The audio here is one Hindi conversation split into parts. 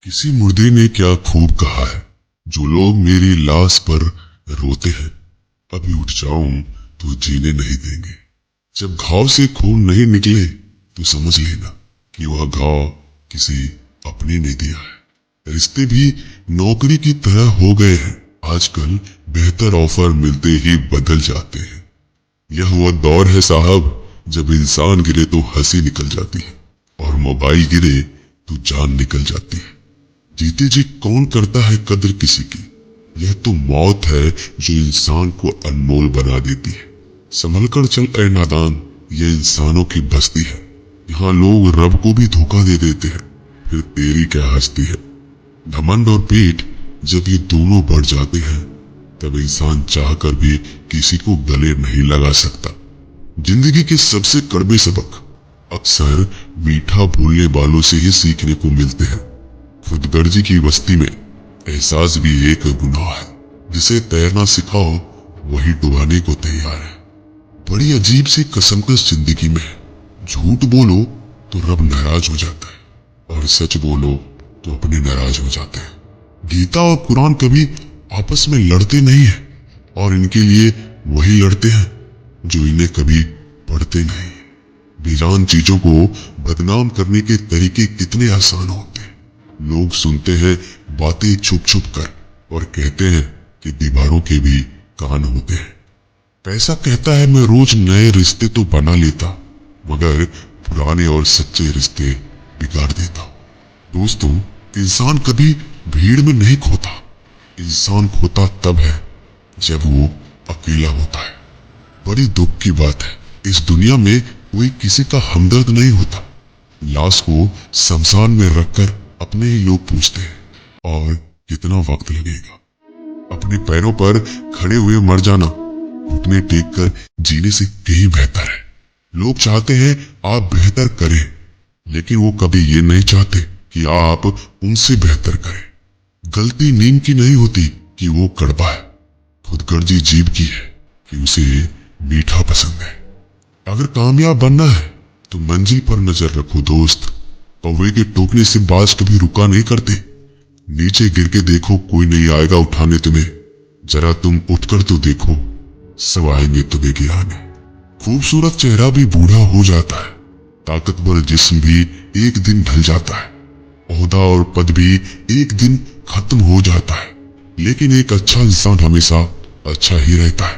किसी मुर्दे ने क्या खूब कहा है, जो लोग मेरी लाश पर रोते हैं, अभी उठ जाऊं तो जीने नहीं देंगे। जब घाव से खून नहीं निकले तो समझ लेना कि वह घाव किसी अपने ने दिया है। रिश्ते भी नौकरी की तरह हो गए हैं, आजकल बेहतर ऑफर मिलते ही बदल जाते हैं। यह वो दौर है साहब, जब इंसान गिरे तो हंसी निकल जाती है और मोबाइल गिरे तो जान निकल जाती है। जीते जी कौन करता है कद्र किसी की। यह तो मौत है जो इंसान को अनमोल बना देती है। संभल कर चल ए नादान, ये इंसानों की बस्ती है। यहाँ लोग रब को भी धोखा दे देते हैं, फिर तेरी क्या हस्ती है। घमंड और पेट जब ये दोनों बढ़ जाते हैं, तब इंसान चाहकर भी किसी को गले नहीं लगा सकता। जिंदगी के सबसे कड़वे सबक अक्सर मीठा बोलने वालों से ही सीखने को मिलते हैं। खुदगर्जी की बस्ती में एहसास भी एक गुनाह है। जिसे तैरना सिखाओ वही डुबाने को तैयार है। बड़ी अजीब सी कसमकस जिंदगी में है। झूठ बोलो तो रब नाराज हो जाता है और सच बोलो तो अपने नाराज हो जाते हैं। गीता और कुरान कभी आपस में लड़ते नहीं है, और इनके लिए वही लड़ते हैं जो इन्हें कभी पढ़ते नहीं। बेजान चीजों को बदनाम करने के तरीके कितने आसान होते हैं। लोग सुनते हैं बातें छुप छुप कर और कहते हैं कि दीवारों के भी कान होते हैं। पैसा कहता है मैं रोज नए रिश्ते तो बना लेता, मगर पुराने और सच्चे रिश्ते बिगाड़ देता। दोस्तों, इंसान कभी भीड़ में नहीं खोता। इंसान खोता तब है जब वो अकेला होता है। बड़ी दुख की बात है, इस दुनिया में कोई किसी का हमदर्द नहीं होता। लाश को शमशान में रखकर अपने ही लोग पूछते हैं, और कितना वक्त लगेगा। अपने पैरों पर खड़े हुए मर जाना घुटने टेक कर जीने से कहीं बेहतर है। लोग चाहते हैं आप बेहतर करें, लेकिन वो कभी ये नहीं चाहते कि आप उनसे बेहतर करें। गलती नींद की नहीं होती कि वो कड़वा है, खुदगर्जी जीभ की है कि उसे मीठा पसंद है। अगर कामयाब बनना है तो मंजिल पर नजर रखो दोस्त। कौवे के टोकने से बाज कभी रुका नहीं करते। नीचे गिर के देखो, कोई नहीं आएगा उठाने तुम्हें। जरा तुम उठकर तो देखो, सब आएंगे तुम्हें गिराने। खूबसूरत चेहरा भी बूढ़ा हो जाता है, ताकतवर जिस्म भी एक दिन ढल जाता है, ओहदा और पद भी एक दिन खत्म हो जाता है, लेकिन एक अच्छा इंसान हमेशा अच्छा ही रहता है।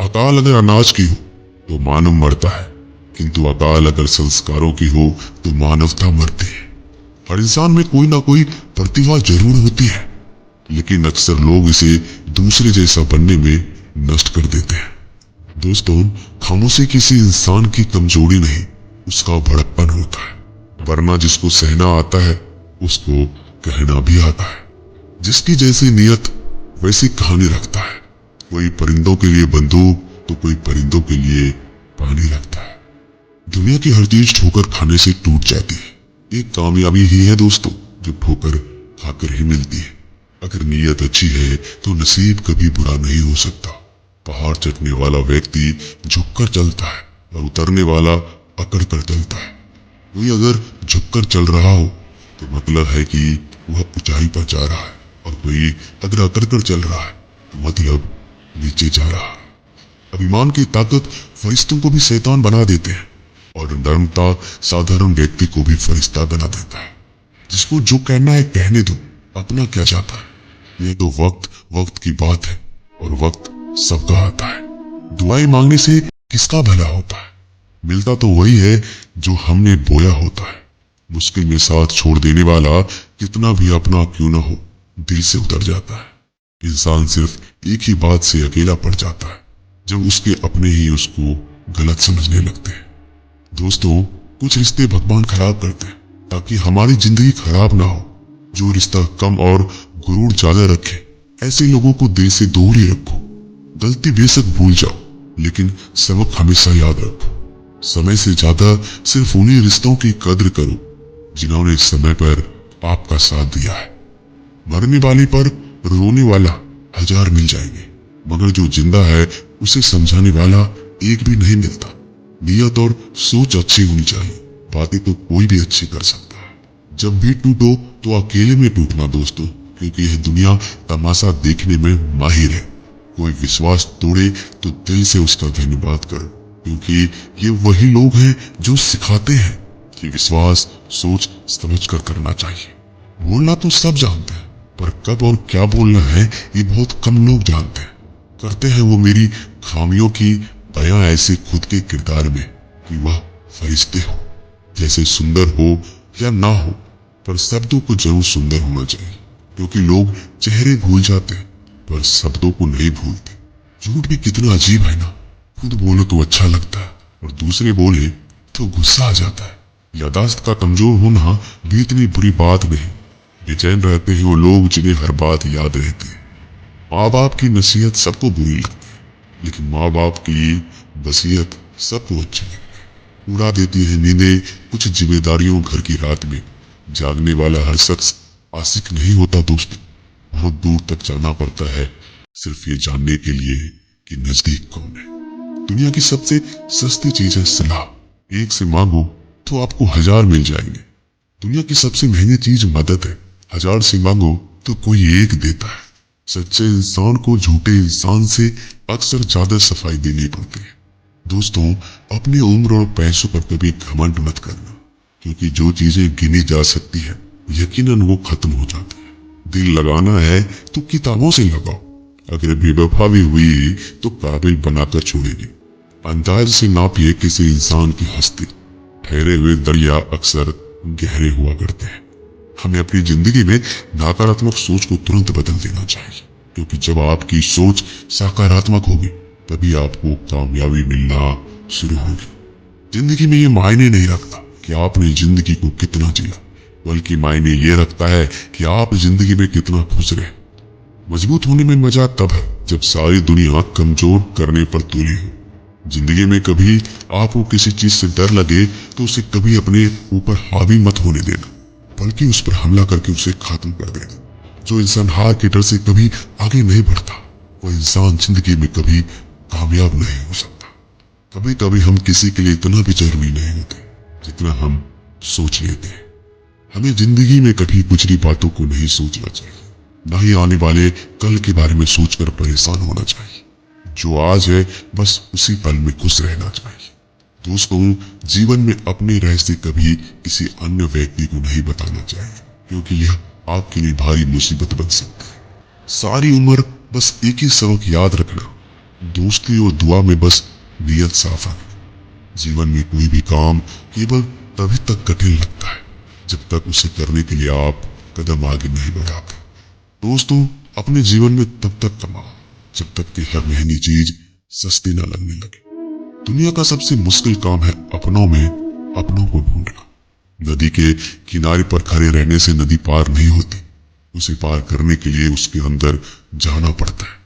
अकाल अगर अनाज की हो तो मानव मरता है, किंतु अकाल अगर संस्कारों की हो तो मानवता मरती है। हर इंसान में कोई ना कोई प्रतिभा जरूर होती है, लेकिन अक्सर लोग इसे दूसरे जैसा बनने में नष्ट कर देते हैं। दोस्तों, खामोशी किसी इंसान की कमजोरी नहीं, उसका बड़प्पन होता है। वरना जिसको सहना आता है उसको कहना भी आता है। जिसकी जैसी नियत वैसी कहानी रखता है। कोई परिंदों के लिए बंदूक तो कोई परिंदों के लिए पानी रखता है। दुनिया की हर चीज ठोकर खाने से टूट जाती है। एक कामयाबी ही है दोस्तों, जो ठोकर खाकर ही मिलती है। अगर नीयत अच्छी है तो नसीब कभी बुरा नहीं हो सकता। पहाड़ चढ़ने वाला व्यक्ति झुककर चलता है और उतरने वाला अकड़ कर चलता है। कोई अगर झुककर चल रहा हो तो मतलब है कि वह ऊंचाई पर जा रहा है, और कोई अगर अकड़ कर चल रहा है तो मतलब नीचे जा रहा है। अभिमान की ताकत फरिश्तों को भी शैतान बना देते हैं, और नर्मता साधारण व्यक्ति को भी फरिश्ता बना देता है। जिसको जो कहना है कहने दो, अपना क्या जाता है। ये तो वक्त वक्त की बात है, और वक्त सबका आता है। दुआएं मांगने से किसका भला होता है। मिलता तो वही है जो हमने बोया होता है। मुश्किल में साथ छोड़ देने वाला कितना भी अपना क्यों न हो, दिल से उतर जाता है। इंसान सिर्फ एक ही बात से अकेला पड़ जाता है, जब उसके अपने ही उसको गलत समझने लगते हैं। दोस्तों, कुछ रिश्ते भगवान खराब करते हैं ताकि हमारी जिंदगी खराब ना हो। जो रिश्ता कम और गुरूर ज्यादा रखे, ऐसे लोगों को दिल से दूर ही रखो। गलती बेशक भूल जाओ, लेकिन सबक हमेशा याद रखो। समय से ज्यादा सिर्फ उन्हीं रिश्तों की कद्र करो जिन्होंने समय पर आपका साथ दिया है। मरने वाले पर रोने वाला हजार मिल जाएंगे, मगर जो जिंदा है उसे समझाने वाला एक भी नहीं मिलता। नियत और सोच अच्छी होनी चाहिए, बातें तो कोई भी अच्छी कर सकता है। जब भी टूटो तो अकेले में टूटना दोस्तों, क्योंकि यह दुनिया तमाशा देखने में माहिर है। कोई विश्वास तोड़े तो दिल से उसका धन्यवाद करो, क्योंकि ये वही लोग हैं जो सिखाते हैं कि विश्वास सोच समझ कर करना चाहिए। बोलना तो सब जानते हैं, पर कब और क्या बोलना है ये बहुत कम लोग जानते हैं। करते हैं वो मेरी खामियों की बयां ऐसे खुद के किरदार में कि वह फरिश्ते हो, जैसे सुंदर हो या ना हो, पर शब्दों को जरूर सुंदर होना चाहिए, क्योंकि लोग चेहरे भूल जाते हैं पर शब्दों को नहीं भूलते। झूठ भी कितना अजीब है ना, खुद बोलो तो अच्छा लगता है और दूसरे बोले तो गुस्सा आ जाता है। यादाश्त का कमजोर होना भी इतनी बुरी बात नहीं। बेचैन रहते हैं वो लोग जिन्हें हर बात याद रहती है। माँ बाप की नसीहत सबको बुरी लगती है, लेकिन माँ बाप की वसीयत सबको अच्छी लगती है। उड़ा देती है नींदें कुछ जिम्मेदारियों घर की रात में। जागने वाला हर शख्स आशिक नहीं होता दोस्त, बहुत दूर तक जाना पड़ता है सिर्फ ये जानने के लिए कि नजदीक कौन है। दुनिया की सबसे सस्ती चीज है सलाह। एक से मांगो तो आपको 1000 मिल जाएंगे। दुनिया की सबसे महंगी चीज मदद है। 1000 से मांगो तो कोई एक देता है। सच्चे इंसान को झूठे इंसान से अक्सर ज्यादा सफाई देनी पड़ती है। दोस्तों, अपनी उम्र और पैसों पर कभी घमंड मत करना, क्योंकि जो चीजें गिनी जा सकती है यकीनन वो खत्म हो जाती है। दिल लगाना है तो किताबों से लगाओ, अगर बेवफा भी हुई तो काबिल बनाकर छोड़ेगी। अंदाज से नापिए किसी इंसान की हस्ती। ठहरे हुए दरिया अक्सर गहरे हुआ करते हैं। हमें अपनी जिंदगी में नकारात्मक सोच को तुरंत बदल देना चाहिए, क्योंकि जब आपकी सोच सकारात्मक होगी तभी आपको कामयाबी मिलना शुरू होगी। जिंदगी में ये मायने नहीं रखता कि आपने जिंदगी को कितना जिया, बल्कि मायने ये रखता है कि आप जिंदगी में कितना खुश रहे। मजबूत होने में मजा तब है जब सारी दुनिया कमजोर करने पर तुली हो। जिंदगी में कभी आपको किसी चीज से डर लगे तो उसे कभी अपने ऊपर हावी मत होने देना, बल्कि उस पर हमला करके उसे खत्म कर देना। जो इंसान हार के डर से कभी आगे नहीं बढ़ता, वो इंसान जिंदगी में कभी कामयाब नहीं हो सकता। कभी कभी हम किसी के लिए इतना भी जरूरी नहीं होते जितना हम सोच लेते हैं। हमें जिंदगी में कभी पिछली बातों को नहीं सोचना चाहिए, न ही आने वाले कल के बारे में सोचकर परेशान होना चाहिए। जो आज है बस उसी पल में खुश रहना चाहिए। दोस्तों, जीवन में अपने रहस्य कभी किसी अन्य व्यक्ति को नहीं बताना चाहिए, क्योंकि यह आपके लिए भारी मुसीबत बन सकती है। सारी उम्र बस एक ही सबक याद रखना, दोस्ती और दुआ में बस नियत साफ रखना। जीवन में कोई भी काम केवल तभी तक कठिन लगता है जब तक उसे करने के लिए आप कदम आगे नहीं बढ़ाते। दोस्तों, अपने जीवन में तब तक कमाओ जब तक कि हर महंगी चीज सस्ती न लगने लगे। दुनिया का सबसे मुश्किल काम है अपनों में अपनों को ढूंढना। नदी के किनारे पर खड़े रहने से नदी पार नहीं होती, उसे पार करने के लिए उसके अंदर जाना पड़ता है।